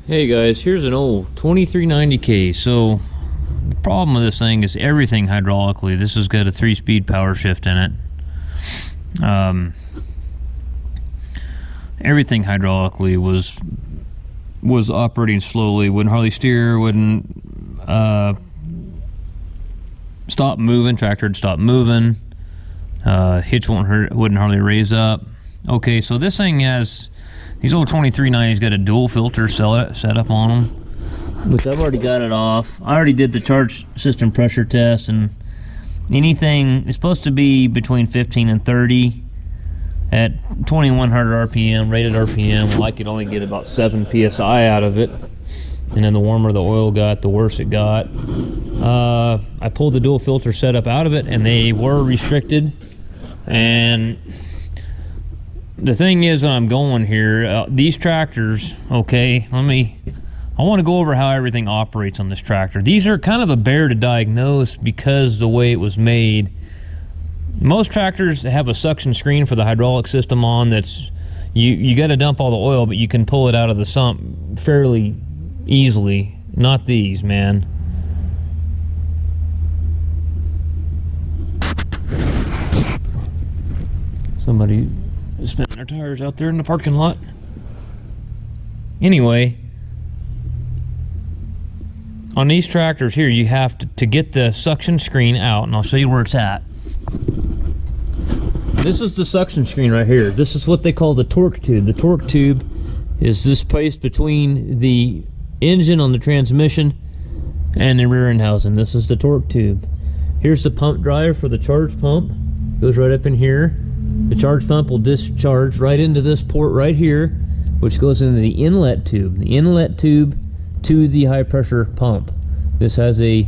Hey guys, here's an old 2390K. So the problem with this thing is everything hydraulically. This has got a 3-speed power shift in it. Everything hydraulically was operating slowly. Wouldn't hardly steer. Wouldn't stop moving. Tractor would stop moving. Hitch wouldn't hardly raise up. Okay, so this thing has. These old 2390s got a dual filter set up on them, which I've already got it off. I already did the charge system pressure test, and anything is supposed to be between 15 and 30 at 2100 RPM, rated RPM. Well, I could only get about 7 PSI out of it, and then the warmer the oil got, the worse it got. I pulled the dual filter setup out of it, and they were restricted. And the thing is, when I'm going here, these tractors, okay, I want to go over how everything operates on this tractor. These are kind of a bear to diagnose because the way it was made. Most tractors have a suction screen for the hydraulic system on that's, you got to dump all the oil, but you can pull it out of the sump fairly easily. Not these, man. Somebody spinning their tires out there in the parking lot. Anyway, on these tractors here, you have to get the suction screen out, and I'll show you where it's at. This is the suction screen right here. This is what they call the torque tube. The torque tube is this place between the engine on the transmission and the rear end housing. This is the torque tube. Here's the pump drive for the charge pump. Goes right up in here. The charge pump will discharge right into this port right here, which goes into the inlet tube. The inlet tube to the high pressure pump. This has a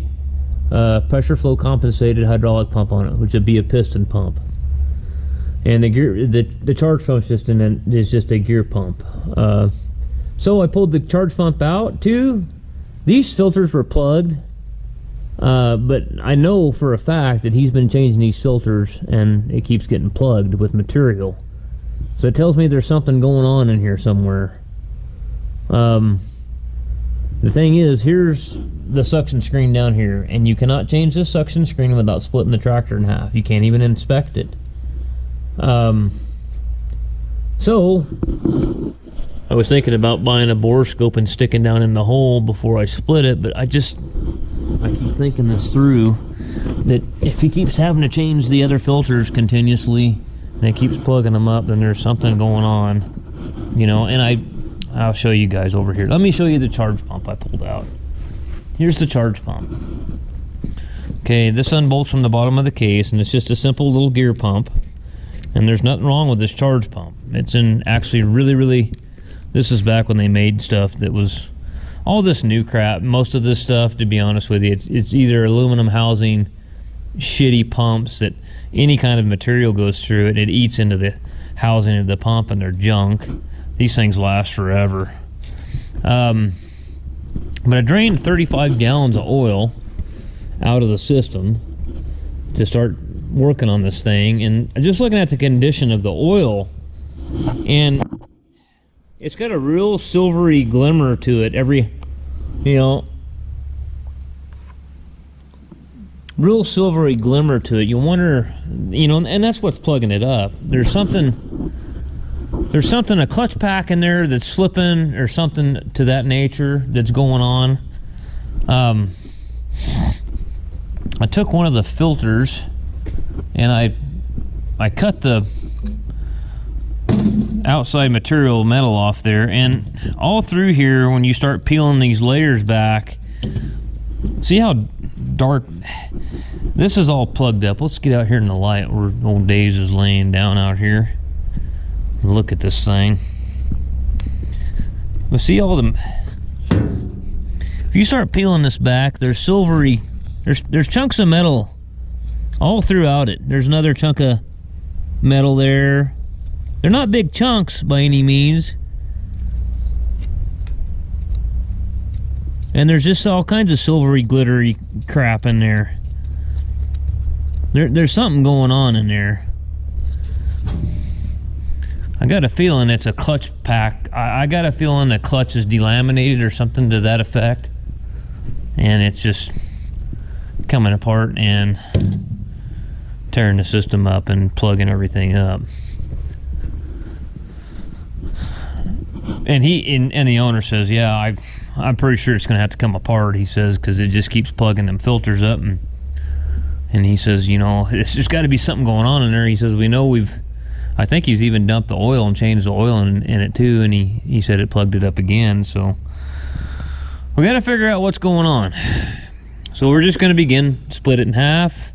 pressure flow compensated hydraulic pump on it, which would be a piston pump. And the charge pump system is just a gear pump. So I pulled the charge pump out too. These filters were plugged. But I know for a fact that he's been changing these filters and it keeps getting plugged with material. So it tells me there's something going on in here somewhere. The thing is, here's the suction screen down here, and you cannot change this suction screen without splitting the tractor in half. You can't even inspect it. So I was thinking about buying a borescope and sticking down in the hole before I split it, but I keep thinking this through, that if he keeps having to change the other filters continuously and he keeps plugging them up, then there's something going on, you know. And I'll show you guys over here. Let me show you the charge pump I pulled out. Here's the charge pump. Okay, this unbolts from the bottom of the case, and it's just a simple little gear pump, and there's nothing wrong with this charge pump. It's in actually really, this is back when they made stuff that was all this new crap. Most of this stuff, to be honest with you, it's either aluminum housing, shitty pumps that any kind of material goes through it, it eats into the housing of the pump, and they're junk. These things last forever. But I drained 35 gallons of oil out of the system to start working on this thing, and just looking at the condition of the oil, and it's got a real silvery glimmer to it real silvery glimmer to it. You wonder, and that's what's plugging it up. There's something, a clutch pack in there that's slipping, or something to that nature that's going on. I took one of the filters and I cut the outside material metal off there, and all through here, when you start peeling these layers back, see how dark this is all plugged up. Let's get out here in the light where old Days is laying down out here. Look at this thing. But see all the, if you start peeling this back, there's silvery, there's chunks of metal all throughout it. There's another chunk of metal there. They're not big chunks by any means. And there's just all kinds of silvery, glittery crap in there. There's something going on in there. I got a feeling it's a clutch pack. I got a feeling the clutch is delaminated or something to that effect. And it's just coming apart and tearing the system up and plugging everything up. And the owner says, yeah, I'm pretty sure it's gonna have to come apart, he says, because it just keeps plugging them filters up. And he says, you know, it's just got to be something going on in there. He says, I think he's even dumped the oil and changed the oil in it too, and he said it plugged it up again. So we got to figure out what's going on. So we're just going to begin, split it in half.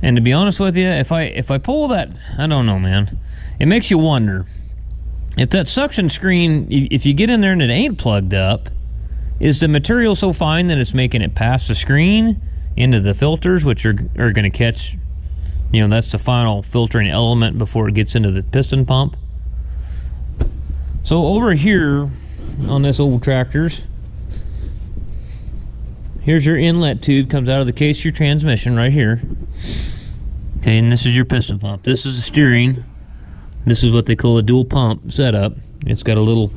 And to be honest with you, if I pull that, I don't know, man. It makes you wonder if that suction screen, if you get in there and it ain't plugged up, is the material so fine that it's making it past the screen into the filters, which are going to catch, you know, that's the final filtering element before it gets into the piston pump. So over here on this old tractor's, here's your inlet tube, comes out of the case of your transmission right here. Okay, and this is your piston pump. This is the steering. This is what they call a dual pump setup. It's got a little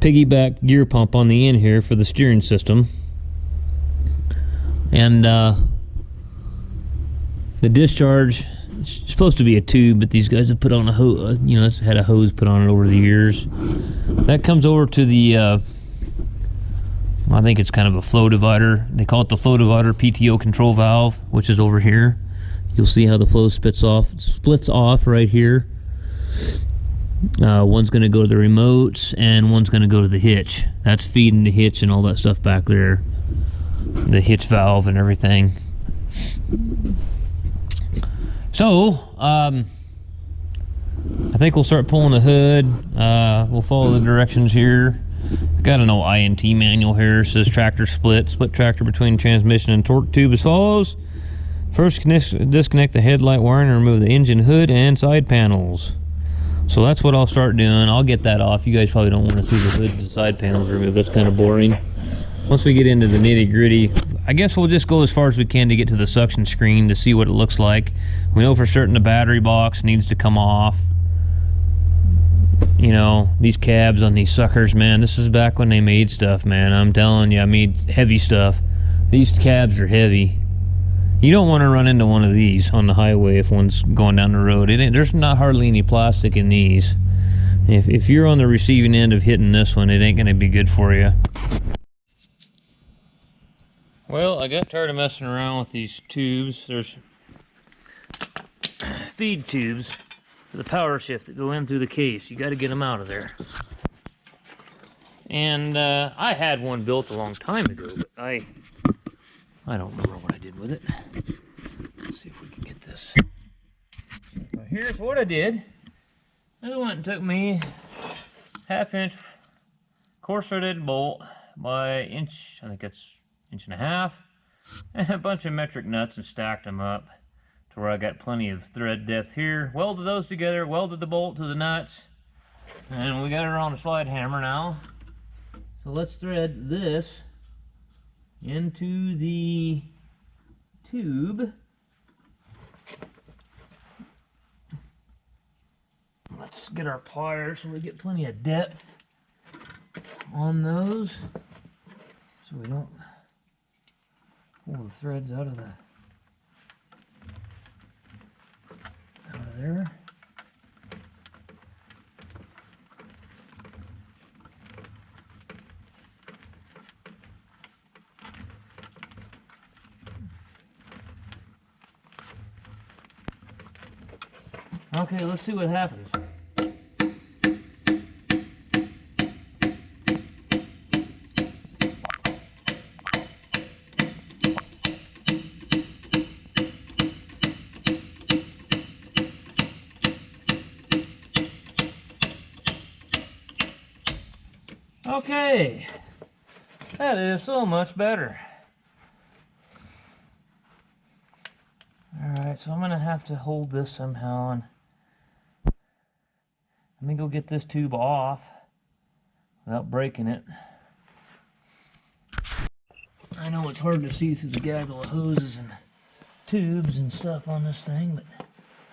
piggyback gear pump on the end here for the steering system. And the discharge is supposed to be a tube, but these guys have put on a hose, you know, it's had a hose put on it over the years. That comes over to the, I think it's kind of a flow divider. They call it the flow divider PTO control valve, which is over here. You'll see how the flow splits off right here. One's going to go to the remotes, and one's going to go to the hitch. That's feeding the hitch and all that stuff back there. The hitch valve and everything. So, I think we'll start pulling the hood. We'll follow the directions here. Got an old INT manual here. It says tractor split tractor between transmission and torque tube as follows. First, disconnect the headlight wiring and remove the engine hood and side panels. So that's what I'll start doing. I'll get that off. You guys probably don't want to see the hood and side panels removed. That's kind of boring. Once we get into the nitty-gritty, I guess we'll just go as far as we can to get to the suction screen to see what it looks like. We know for certain the battery box needs to come off. You know, these cabs on these suckers, man, this is back when they made stuff, man. I'm telling you, I mean, heavy stuff. These cabs are heavy. You don't want to run into one of these on the highway if one's going down the road. There's not hardly any plastic in these. If you're on the receiving end of hitting this one, it ain't going to be good for you. Well, I got tired of messing around with these tubes. There's feed tubes for the power shift that go in through the case. You got to get them out of there. And I had one built a long time ago, but I don't remember what I did with it. Let's see if we can get this. Well, here's what I did. I went and took me 1/2 inch coarse threaded bolt by inch, I think that's 1.5 inches, and a bunch of metric nuts and stacked them up to where I got plenty of thread depth here. Welded those together, welded the bolt to the nuts, and we got her on a slide hammer now. So let's thread this into the tube. Let's get our pliers so we get plenty of depth on those, so we don't pull the threads out of there. Okay, let's see what happens. Okay, that is so much better. Alright, so I'm going to have to hold this somehow, and let me go get this tube off without breaking it. I know it's hard to see through the gaggle of hoses and tubes and stuff on this thing, but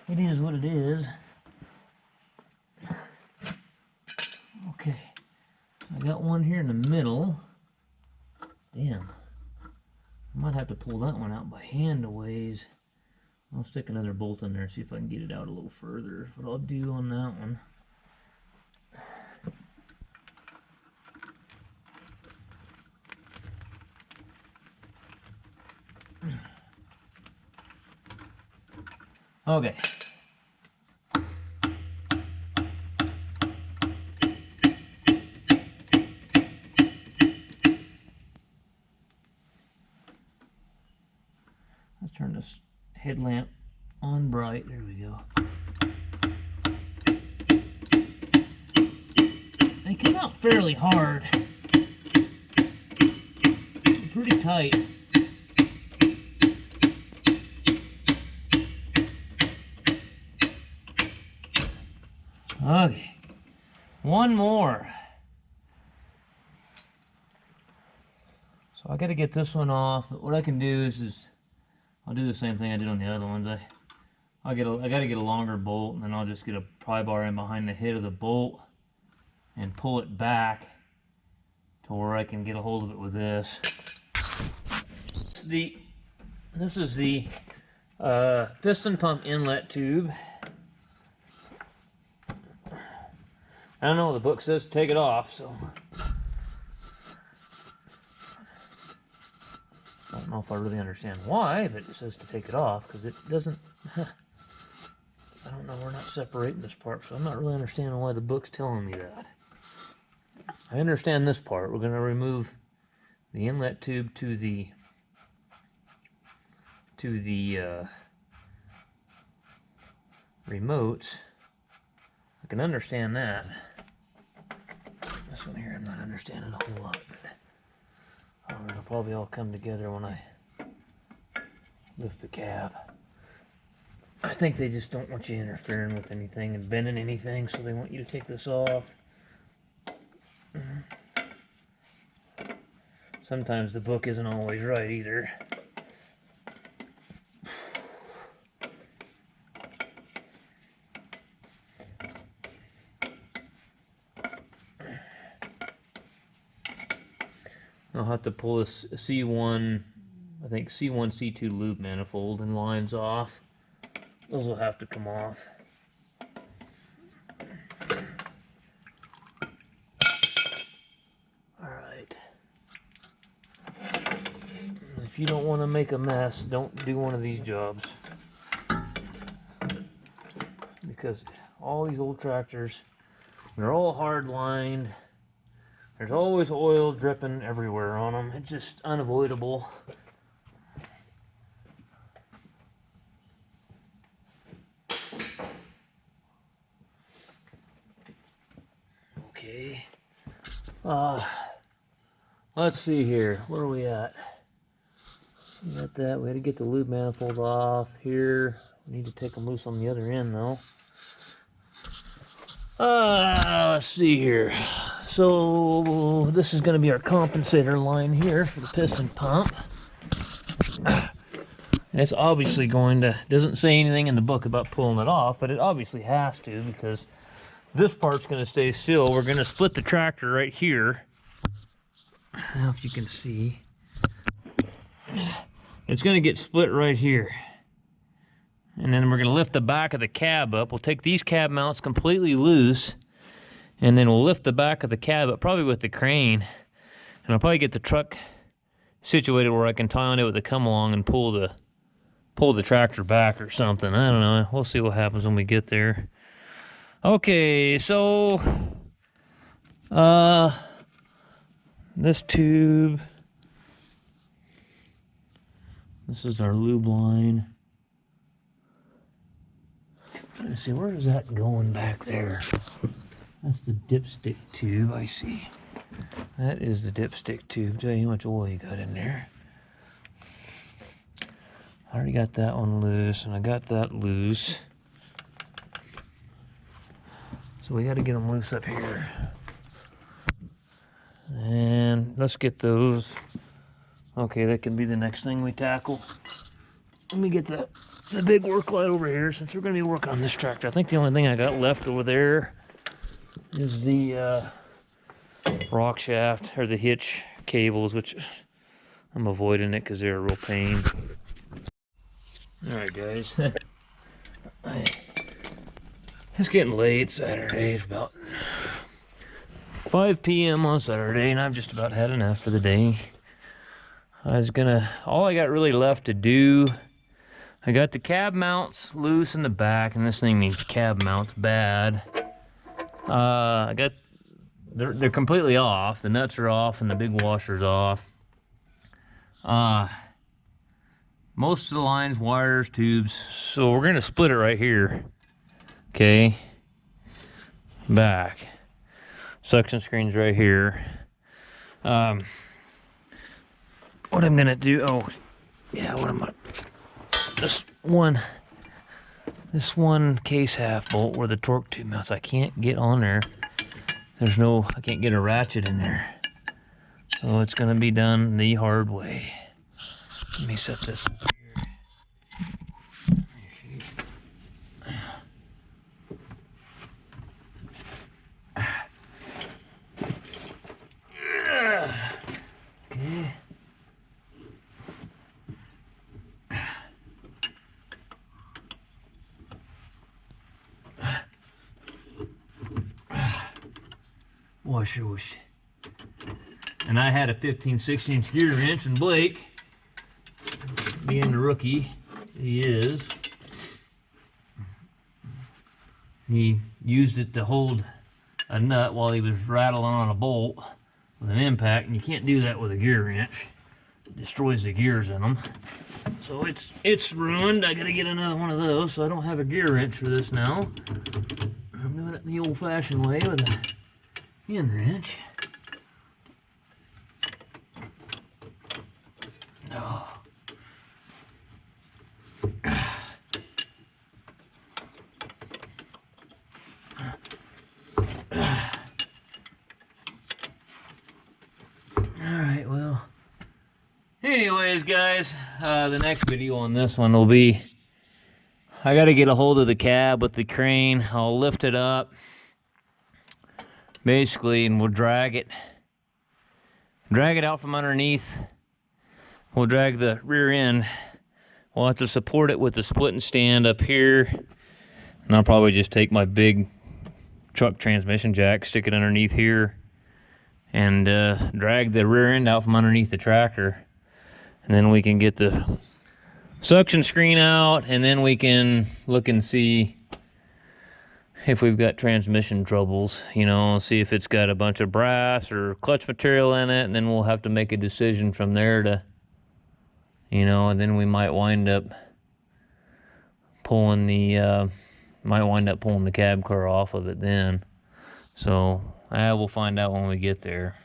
it is what it is. I got one here in the middle. Damn. I might have to pull that one out by hand a ways. I'll stick another bolt in there, see if I can get it out a little further. What I'll do on that one. Okay. Let's turn this headlamp on bright. There we go. They come out fairly hard. They're pretty tight. Okay, one more. So I got to get this one off. But what I can do is I'll do the same thing I did on the other ones. I got to get a longer bolt, and then I'll just get a pry bar in behind the head of the bolt and pull it back to where I can get a hold of it with this. This is the piston pump inlet tube. I don't know, the book says to take it off, so I don't know if I really understand why, but it says to take it off because it doesn't. I don't know, we're not separating this part, so I'm not really understanding why the book's telling me that. I understand this part. We're going to remove the inlet tube to the remotes. I can understand that. This one here I'm not understanding a whole lot, but it'll probably all come together when I lift the cab. I think they just don't want you interfering with anything and bending anything, so they want you to take this off. Sometimes the book isn't always right either. I'll have to pull this C1, I think C1, C2 loop manifold and lines off. Those will have to come off. Alright. If you don't want to make a mess, don't do one of these jobs. Because all these old tractors, they're all hard lined. There's always oil dripping everywhere on them. It's just unavoidable. Okay. Let's see here. Where are we at? We got that. We had to get the lube manifold off here. We need to take them loose on the other end though. Let's see here. So this is going to be our compensator line here for the piston pump. It's obviously going to, doesn't say anything in the book about pulling it off, but it obviously has to because this part's going to stay still. We're going to split the tractor right here. I don't know if you can see. It's going to get split right here. And then we're going to lift the back of the cab up. We'll take these cab mounts completely loose. And then we'll lift the back of the cab up, probably with the crane. And I'll probably get the truck situated where I can tie on it with the come along and pull the tractor back or something. I don't know. We'll see what happens when we get there. Okay, so this tube. This is our lube line. Let's see, where is that going back there? That's the dipstick tube, I see. That is the dipstick tube. Tell you how much oil you got in there. I already got that one loose, and I got that loose. So we got to get them loose up here. And let's get those. Okay, that can be the next thing we tackle. Let me get the big work light over here since we're going to be working on this tractor. I think the only thing I got left over there is the rock shaft, or the hitch cables, which I'm avoiding it because they're a real pain. Alright guys, it's getting late Saturday. It's about 5 p.m. on Saturday, and I've just about had enough for the day. All I got really left to do, I got the cab mounts loose in the back, and this thing needs cab mounts bad. They're completely off. The nuts are off and the big washer's off. Most of the lines, wires, tubes. So we're gonna split it right here. Okay. Back. Suction screen's right here. What I'm gonna do, this one case half bolt where the torque tube mounts, I can't get on there. I can't get a ratchet in there. So it's gonna be done the hard way. Let me set this up here. Okay. Washer. And I had a 15/16 gear wrench, and Blake, being the rookie he is, he used it to hold a nut while he was rattling on a bolt with an impact, and you can't do that with a gear wrench. It destroys the gears in them. So it's ruined. I gotta get another one of those, so I don't have a gear wrench for this now. I'm doing it the old-fashioned way with a pin wrench. Oh. Alright, well, anyways guys, the next video on this one will be, I gotta get a hold of the cab with the crane. I'll lift it up basically, and we'll drag it out from underneath. We'll drag the rear end. We'll have to support it with the splitting stand up here, and I'll probably just take my big truck transmission jack, stick it underneath here, and drag the rear end out from underneath the tractor, and then we can get the suction screen out, and then we can look and see if we've got transmission troubles, you know, see if it's got a bunch of brass or clutch material in it, and then we'll have to make a decision from there to, you know, and then we might wind up pulling the cab car off of it then. So we'll find out when we get there.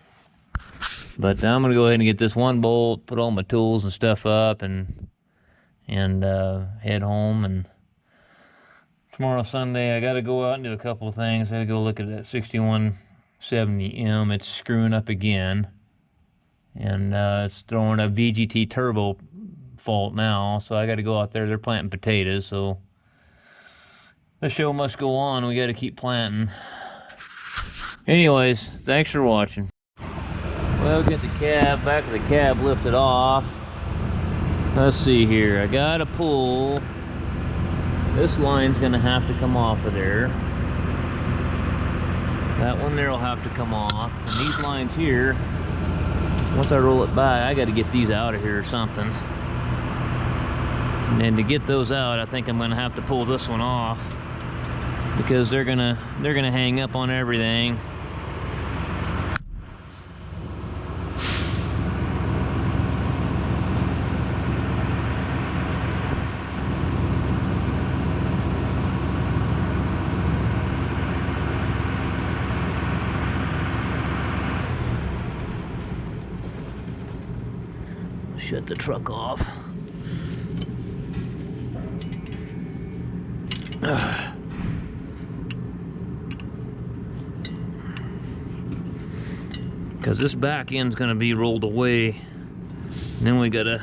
But I'm gonna go ahead and get this one bolt, put all my tools and stuff up, and head home. And tomorrow Sunday I gotta go out and do a couple of things. I gotta go look at that 6170M. It's screwing up again, and it's throwing a VGT turbo fault now, so I gotta go out there. They're planting potatoes, so the show must go on. We gotta keep planting. Anyways, thanks for watching. Well, get the back of the cab lifted off. Let's see here. I gotta pull. This line's gonna have to come off of there. That one there will have to come off. And these lines here, once I roll it back, I gotta get these out of here or something. And then to get those out, I think I'm gonna have to pull this one off, because they're gonna hang up on everything. Shut the truck off. Because this back end's going to be rolled away, and then we got to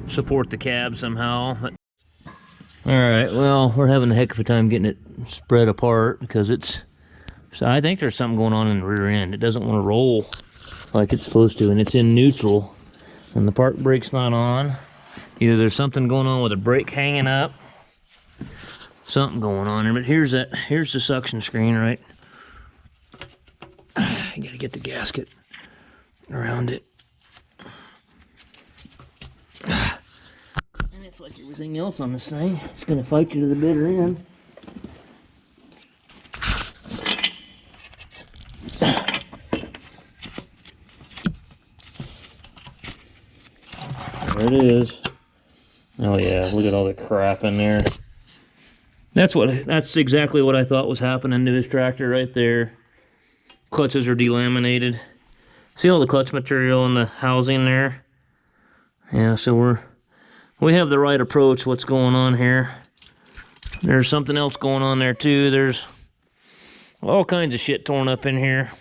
support the cab somehow. Alright, well, we're having a heck of a time getting it spread apart because it's So I think there's something going on in the rear end. It doesn't want to roll like it's supposed to, and it's in neutral, and the park brake's not on. Either there's something going on with the brake hanging up, something going on there. But here's the suction screen, right? You gotta get the gasket around it. And it's like everything else on this thing, it's gonna fight you to the bitter end. There it is. Oh yeah, look at all the crap in there. That's exactly what I thought was happening to this tractor right there. Clutches are delaminated. See all the clutch material in the housing there? Yeah, so we have the right approach. What's going on here? There's something else going on there too. There's all kinds of shit torn up in here.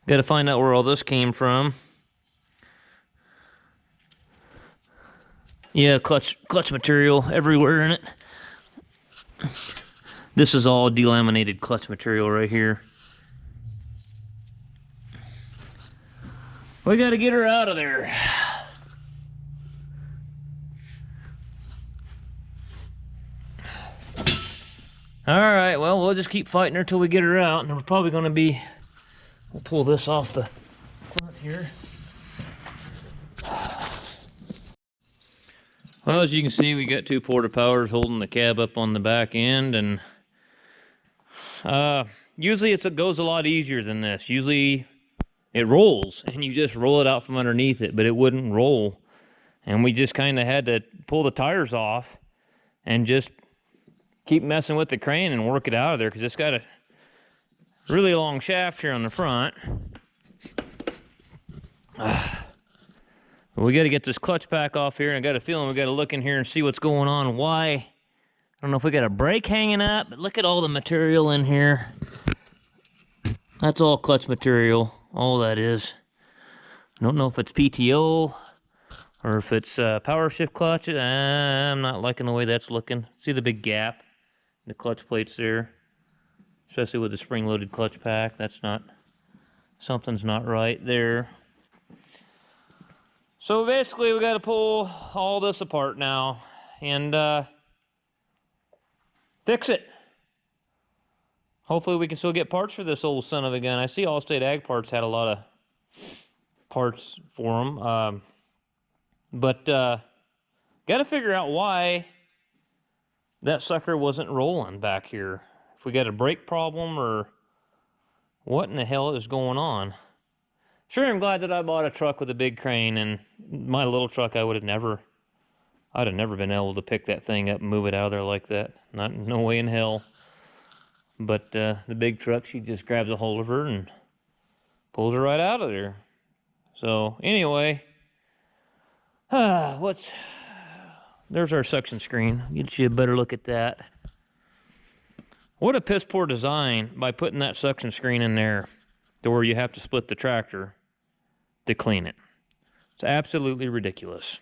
Got to find out where all this came from. Yeah, clutch material everywhere in it. This is all delaminated clutch material right here. We got to get her out of there. Alright, well, we'll just keep fighting her till we get her out, and we're probably going to be... We'll pull this off the front here. Well, as you can see, we got two porta powers holding the cab up on the back end, and usually it goes a lot easier than this. Usually it rolls, and you just roll it out from underneath it, but it wouldn't roll. And we just kind of had to pull the tires off and just keep messing with the crane and work it out of there, because it's got a really long shaft here on the front. We got to get this clutch pack off here, and I got a feeling we got to look in here and see what's going on. Why? I don't know if we got a brake hanging up, but look at all the material in here. That's all clutch material, all that is. I don't know if it's PTO or if it's power shift clutch. I'm not liking the way that's looking. See the big gap in the clutch plates there, especially with the spring-loaded clutch pack. Something's not right there. So basically we got to pull all this apart now and fix it. Hopefully we can still get parts for this old son of a gun. I see Allstate Ag Parts had a lot of parts for them, but got to figure out why that sucker wasn't rolling back here. If we got a brake problem or what in the hell is going on. Sure, I'm glad that I bought a truck with a big crane, and my little truck I'd have never been able to pick that thing up and move it out of there like that. No way in hell. But the big truck, she just grabs a hold of her and pulls her right out of there. So anyway, there's our suction screen. Get you a better look at that. What a piss poor design by putting that suction screen in there to where you have to split the tractor to clean it. It's absolutely ridiculous.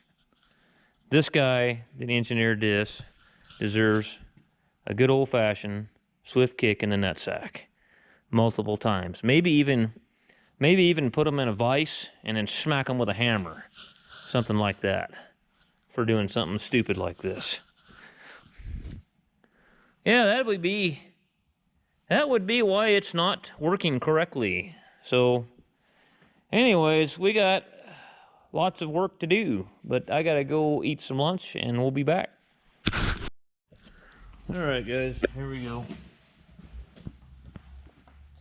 This guy that engineered this deserves a good old-fashioned swift kick in the nutsack multiple times. Maybe even put him in a vise and then smack him with a hammer. Something like that. For doing something stupid like this. Yeah, that would be why it's not working correctly. So anyways, we got lots of work to do, but I gotta go eat some lunch and we'll be back. Alright guys, here we go.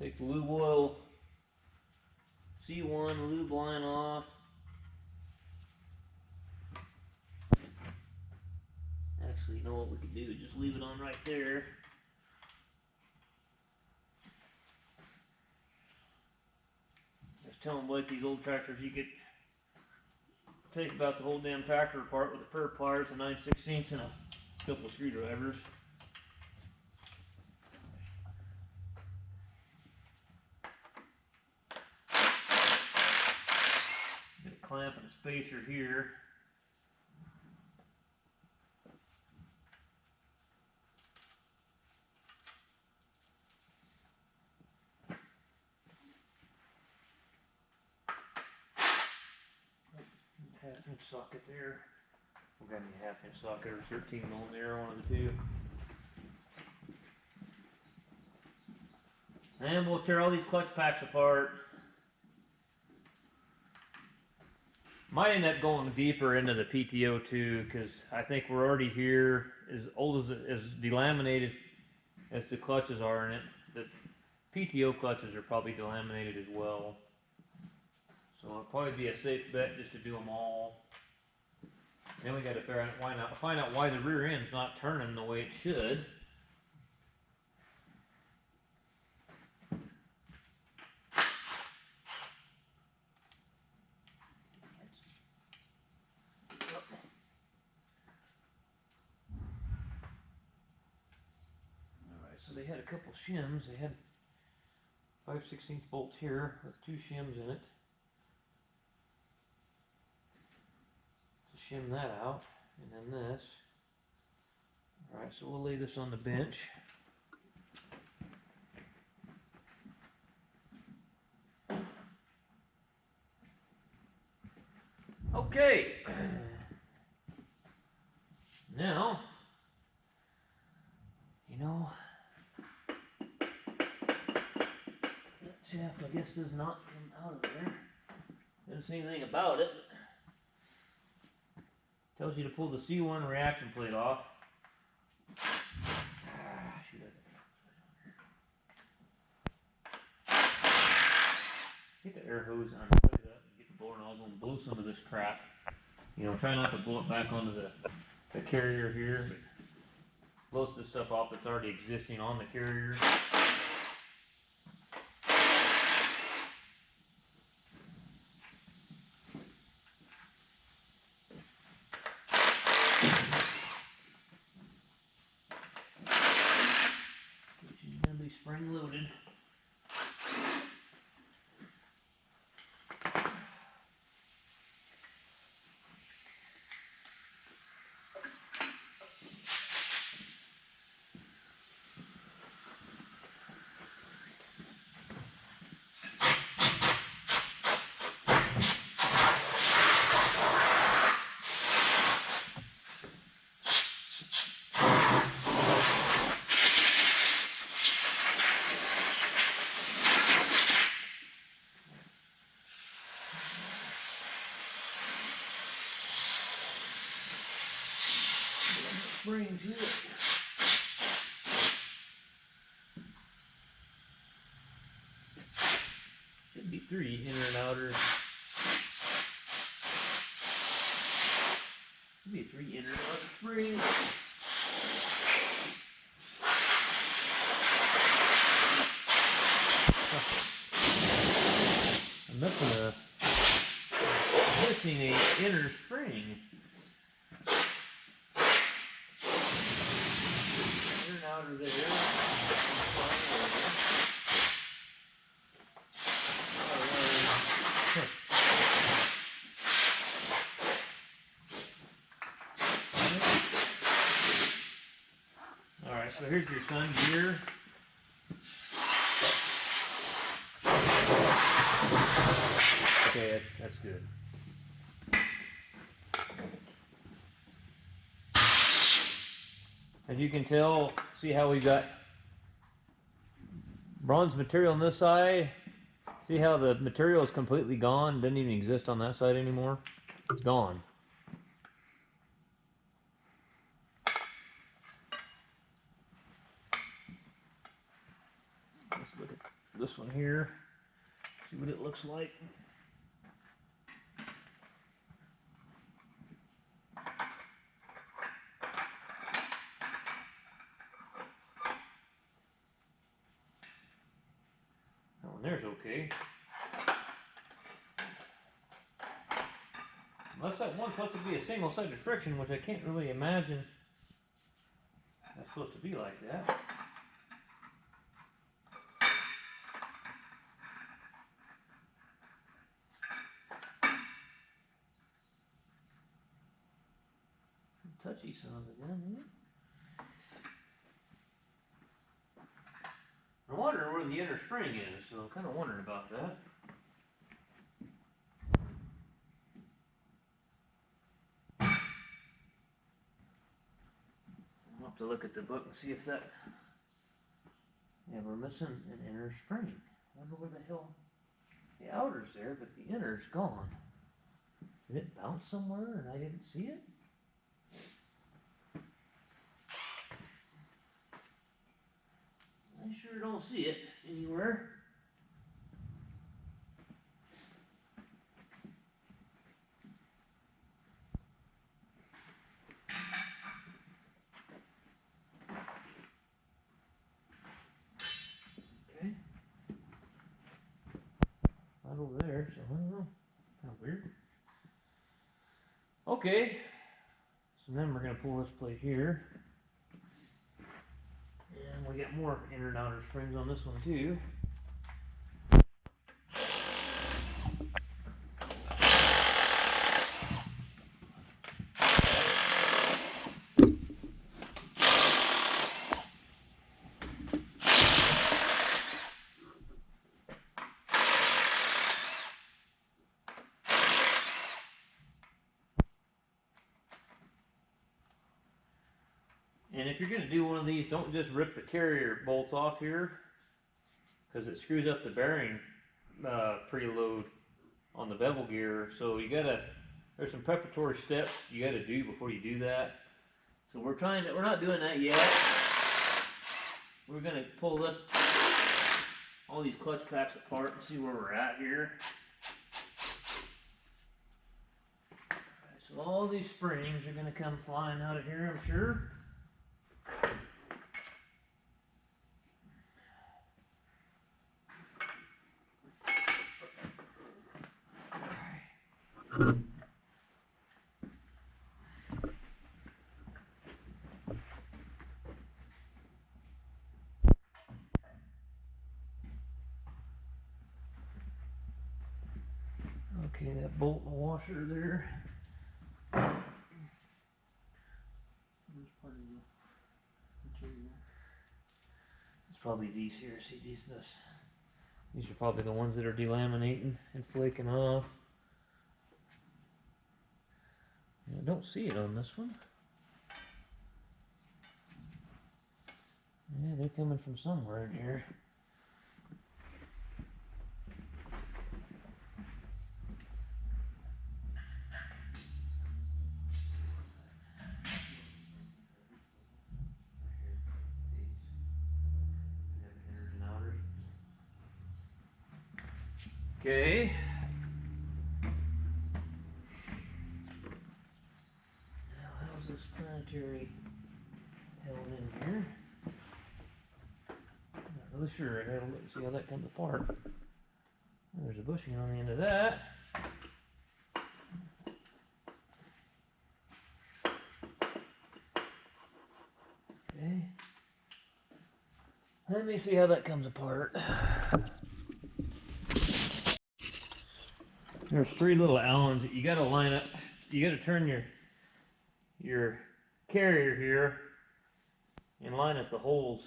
Take the lube oil C1 lube line off. Actually, you know what we could do? Just leave it on right there. Just telling Blake these old tractors you could take about the whole damn tractor apart with a pair of pliers, a 9/16 and a couple of screwdrivers. Get a clamp and a spacer here. half-inch socket there. We've got a half-inch socket or 13 millimeter, one of the two. And we'll tear all these clutch packs apart. Might end up going deeper into the PTO too, because I think we're already here, as old as delaminated as the clutches are in it. The PTO clutches are probably delaminated as well. So it'll probably be a safe bet just to do them all. Then we got to find out why the rear end's not turning the way it should. Alright, so they had a couple shims. They had 5/16 bolts here with 2 shims in it. To shim that out, and then this. Alright, so we'll lay this on the bench. Okay. Now, you know, that shaft I guess does not come out of there. Doesn't say anything about it. Tells you to pull the C1 reaction plate off. Get the air hose, unplug it up, and get the blower nozzle and blow some of this crap. You know, try not to blow it back onto the carrier here, but blow this stuff off that's already existing on the carrier. Which is going to be spring loaded. Spring to it. Should be 3 inner and outer. Should be 3 inner and outer springs. I'm missing a inner spring. Inner and outer there. Alright, so here's your sun gear. Okay, that's good. As you can tell, see how we got bronze material on this side? See how the material is completely gone? Doesn't even exist on that side anymore? It's gone. Let's look at this one here. See what it looks like. That one there's okay. Unless that one's supposed to be a single-sided friction, which I can't really imagine that's supposed to be like that. Touchy son of a gun, I'm wondering where the inner spring is, so I'm kind of wondering about that. to look at the book and see if that. Yeah, we're missing an inner spring. I wonder where the hell the outer's there, but the inner's gone. Did it bounce somewhere and I didn't see it? I sure don't see it anywhere. Okay. Not over there, so I don't know. Kind of weird. Okay. So then we're going to pull this plate here. And we got more inner and outer springs on this one too. And if you're going to do one of these, don't just rip the carrier bolts off here, because it screws up the bearing preload on the bevel gear. So you gotta, there's some preparatory steps you gotta do before you do that. So we're not doing that yet. We're gonna pull this, all these clutch packs apart and see where we're at here. So all these springs are gonna come flying out of here, I'm sure. Okay, that bolt and washer there. Where's part of the material? It's probably these here. See these are probably the ones that are delaminating and flaking off. I don't see it on this one. Yeah, they're coming from somewhere in here. Okay. Now, how's this planetary held in here? I'm not really sure. I gotta look and see how that comes apart. There's a bushing on the end of that. Okay. Let me see how that comes apart. There's 3 little Allens that you gotta line up. You gotta turn your carrier here and line up the holes.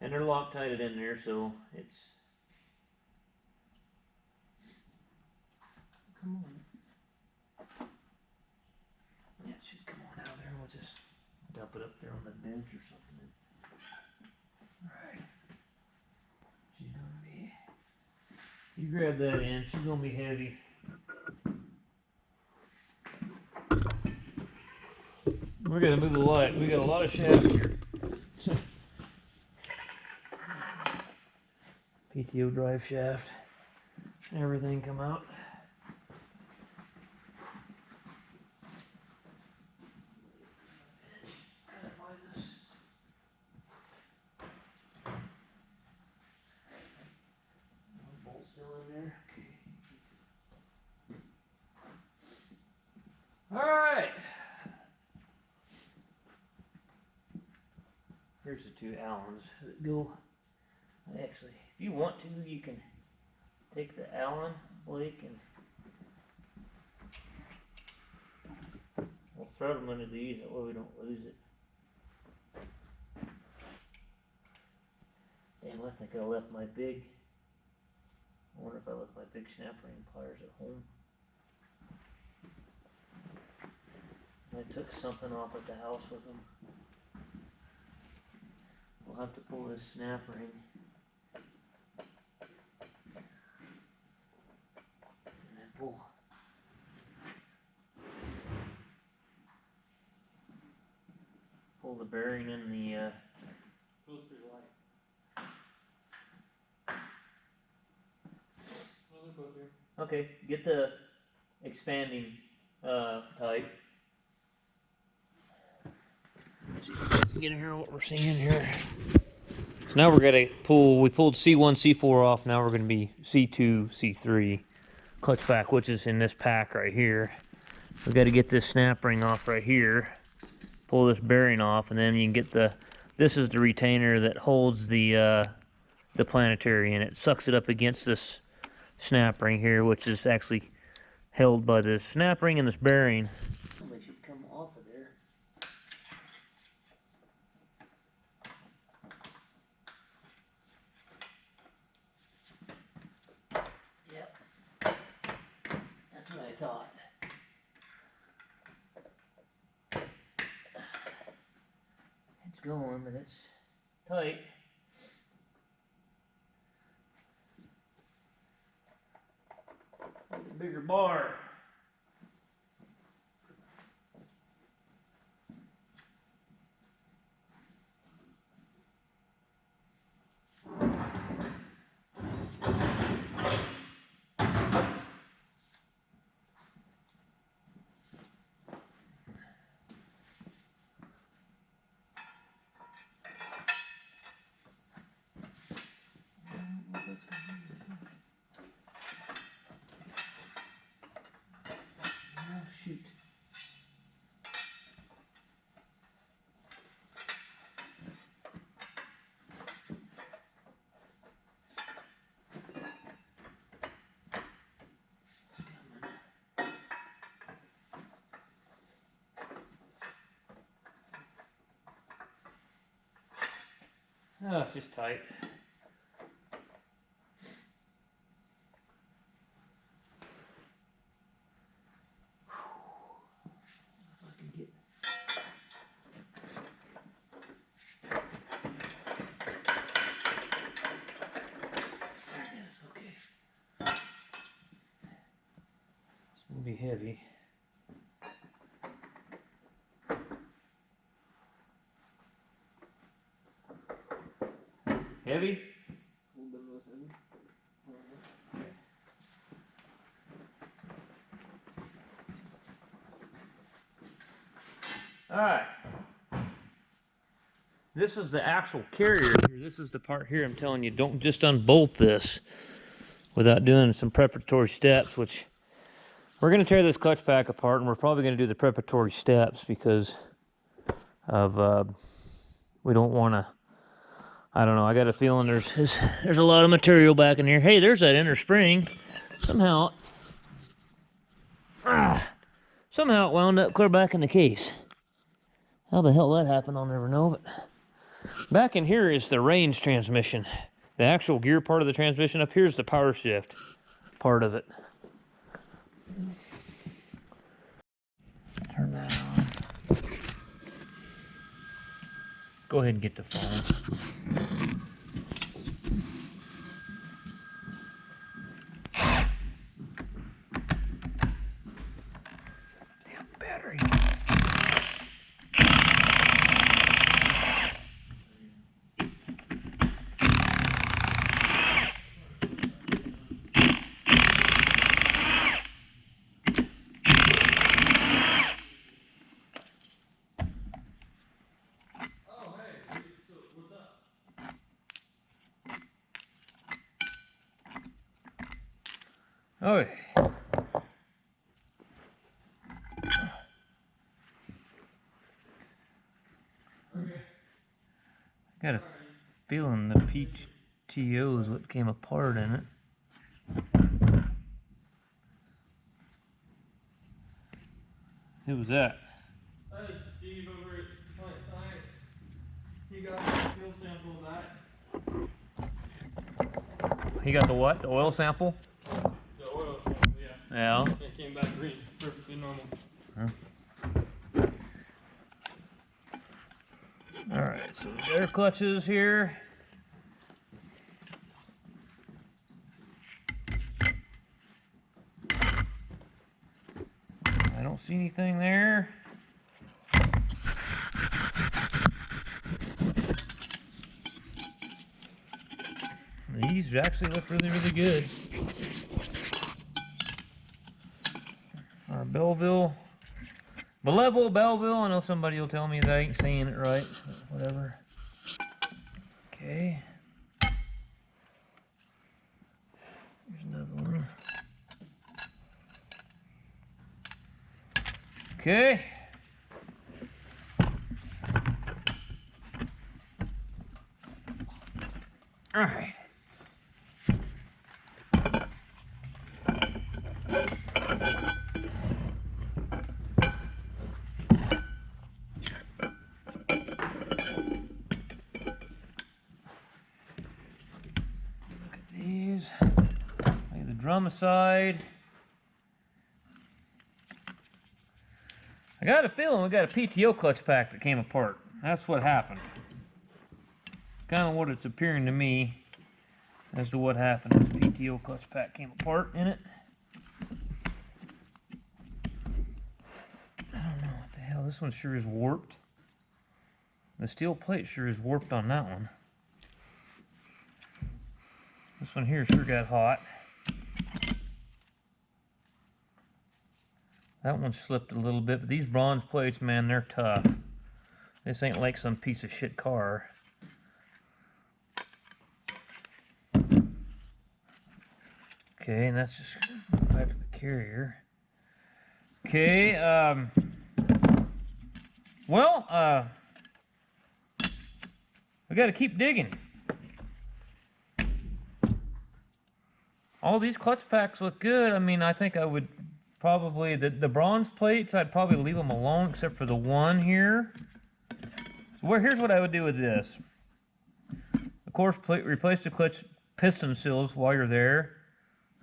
And they're Loctited in there, so it's. Come on. Yeah, it should come on out of there. We'll just dump it up there on the bench or something. Alright. She's gonna be. You grab that in, she's gonna be heavy. We're gonna move the light. We got a lot of shaft here. PTO drive shaft. Everything come out. Bolt still in there. Okay. All right. Here's the 2 Allens that go. Actually, if you want to, you can take the Allen Blake and throw them under these, that way we don't lose it. Damn, I think I left my big, I wonder if I left my big snap ring pliers at home. I took something off at the house with them. We'll have to pull this snap ring. And then pull the bearing in the okay, get the expanding type. Get in here what we're seeing here. So now we're gonna pull, we pulled C1, C4 off, now we're gonna be C2, C3 clutch pack, which is in this pack right here. We gotta get this snap ring off right here, pull this bearing off, and then you can get the, this is the retainer that holds the planetary, and it sucks it up against this snap ring here, which is actually held by this snap ring and this bearing. They should come off of there. Yep, that's what I thought. It's going, but it's tight. Need a bigger bar. Shoot. Oh, it's just tight. Be heavy. Heavy? A little bit less heavy. Alright. This is the actual carrier here. This is the part here I'm telling you, don't just unbolt this without doing some preparatory steps, which we're going to tear this clutch pack apart, and we're probably going to do the preparatory steps because of, we don't want to, I don't know, I got a feeling there's a lot of material back in here. Hey, there's that inner spring. Somehow it wound up clear back in the case. How the hell that happened, I'll never know, but back in here is the range transmission. The actual gear part of the transmission. Up here is the power shift part of it. Turn that on. Go ahead and get the phone. Damn battery. Oh, got a feeling the PTO is what came apart in it. Who was that? That's Steve over at Plant Science. He got a field sample of that. He got the what? The oil sample? The oil sample, yeah. Yeah. It came back green, perfectly normal. Alright, so the air clutches here. I don't see anything there. These actually look really, really good. Our Belleville. Belleville. I know somebody will tell me that I ain't saying it right. Whatever. Okay. Here's another one. Okay. All right. Look at these. Lay the drum aside. I got a feeling we got a PTO clutch pack that came apart. That's what happened. Kind of what it's appearing to me as to what happened. This PTO clutch pack came apart in it. I don't know what the hell. This one sure is warped. The steel plate sure is warped on that one. This one here sure got hot. That one slipped a little bit, but these bronze plates, man, they're tough. This ain't like some piece of shit car. Okay, and that's just back to the carrier. Okay, well, we gotta keep digging. All these clutch packs look good. I mean, I think I would probably, the bronze plates, I'd probably leave them alone except for the one here. So here's what I would do with this. Of course, replace the clutch piston seals while you're there.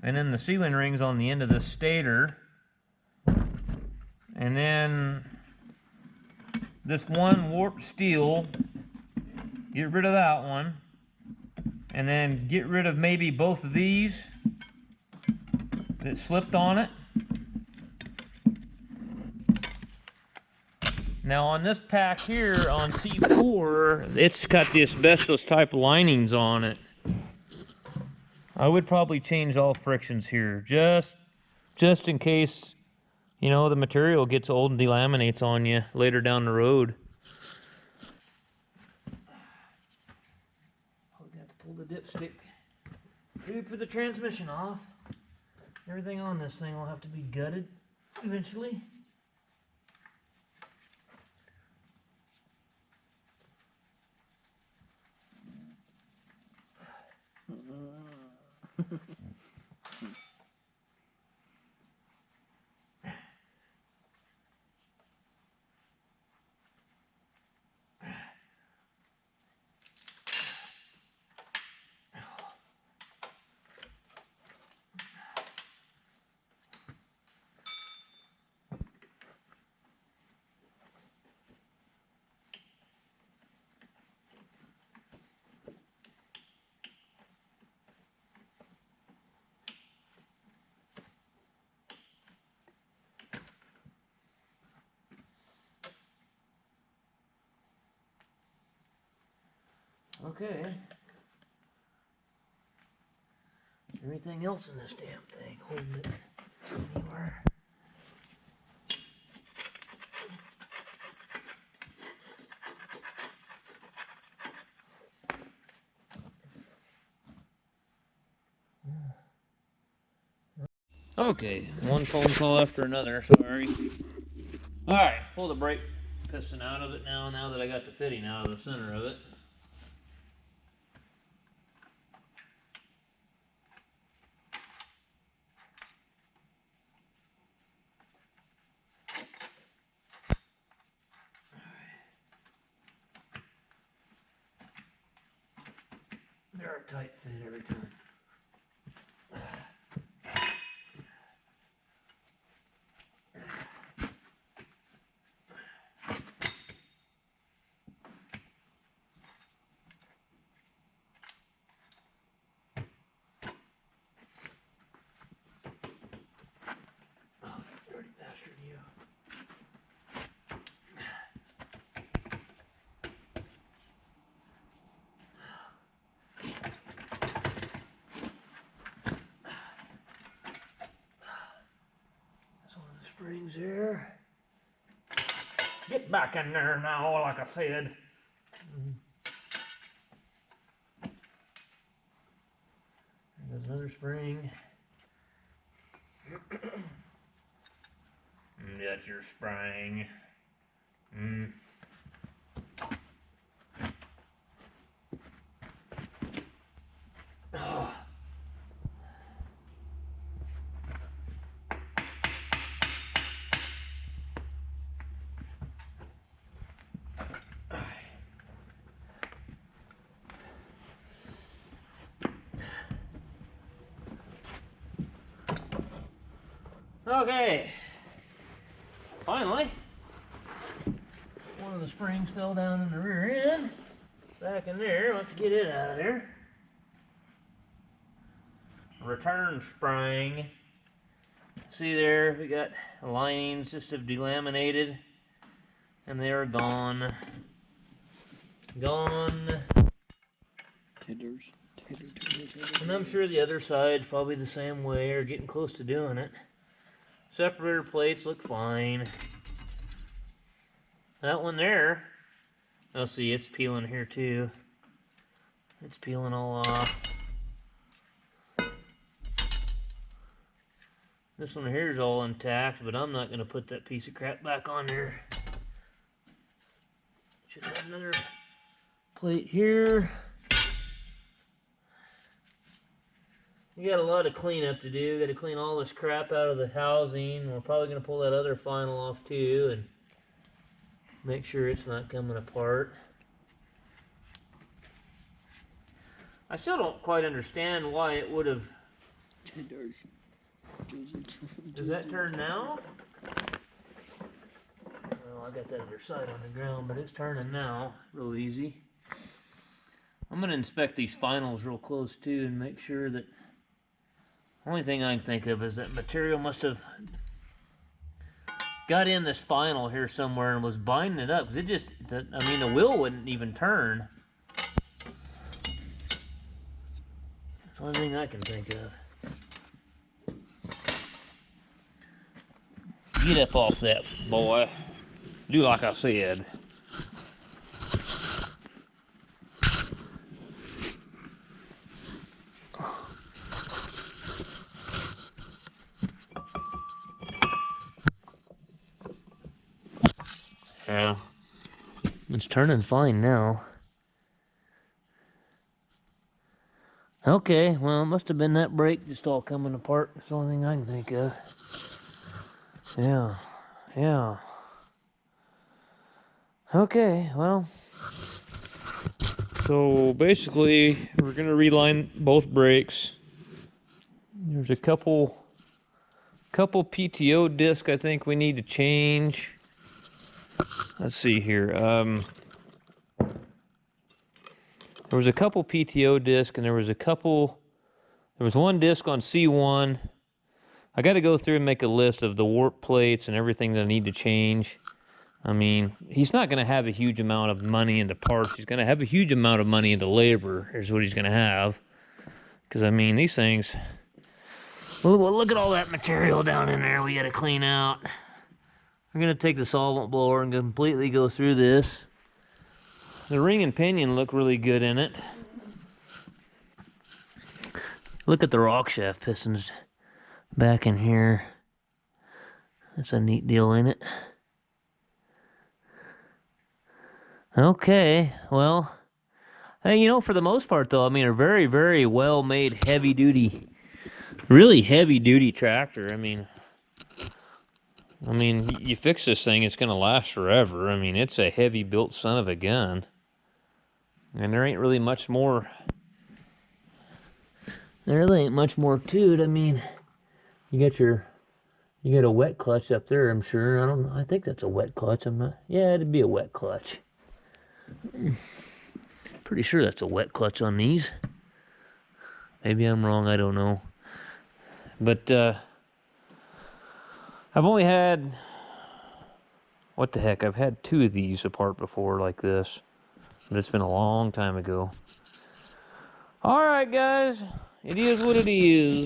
And then the sealing rings on the end of the stator. And then this one warped steel, get rid of that one. And then get rid of maybe both of these that slipped on it. Now on this pack here on C4, it's got the asbestos type linings on it. I would probably change all frictions here, just in case, you know, the material gets old and delaminates on you later down the road. I'll have to pull the dipstick. Dude, for the transmission off. Everything on this thing will have to be gutted eventually. Okay. Everything else in this damn thing holding it anywhere. Okay, one phone call after another, sorry. Alright, let's pull the brake piston out of it now that I got the fitting out of the center of it. are a tight fit every time. Oh, dirty bastard, you. That's one of the springs here. Get back in there now, like I said. There's another spring. That's your spring. Oh. Okay, finally, one of the springs fell down in the rear end, back in there. Let's get it out of there. Return spring. See there, we got linings just have delaminated, and they are gone. Gone. Titters. And I'm sure the other side's probably the same way, or getting close to doing it. Separator plates look fine. That one there, oh, see, it's peeling here too. It's peeling all off. This one here is all intact, but I'm not going to put that piece of crap back on there. Should have another plate here. We got a lot of cleanup to do. Got to clean all this crap out of the housing. We're probably going to pull that other final off too and make sure it's not coming apart. I still don't quite understand why it would have. Does that turn now? Well, I got that other side on the ground, but it's turning now. Real easy. I'm going to inspect these finals real close too and make sure that. Only thing I can think of is that material must have got in this final here somewhere and was binding it up. It just, I mean, the wheel wouldn't even turn. That's the only thing I can think of. Get up off that, boy. Do like I said. Yeah. It's turning fine now. Okay, well, it must have been that brake just all coming apart. That's the only thing I can think of. Yeah. Okay, well. So basically, we're going to reline both brakes. There's a couple PTO discs I think we need to change. Let's see here. There was a couple PTO discs, and there was one disc on C1. I got to go through and make a list of the warp plates and everything that I need to change. I mean, he's not going to have a huge amount of money into parts. He's going to have a huge amount of money into labor. Here's what he's going to have. Because, I mean, these things... Well, look at all that material down in there we got to clean out. I'm going to take the solvent blower and completely go through this. The ring and pinion look really good in it. Look at the rock shaft pistons back in here. That's a neat deal in it. Okay, well, hey, you know, for the most part though, I mean, a very, very well made heavy duty, really heavy duty tractor. I mean, you fix this thing, it's gonna last forever. I mean, it's a heavy built son of a gun. And there ain't really much more There really ain't much more to it. I mean, you got a wet clutch up there, I'm sure. I don't know. I think that's a wet clutch. I'm not. Yeah, it'd be a wet clutch. Pretty sure that's a wet clutch on these. Maybe I'm wrong. I don't know. But I've only had, what the heck? I've had 2 of these apart before like this, but it's been a long time ago. All right, guys. It is what it is.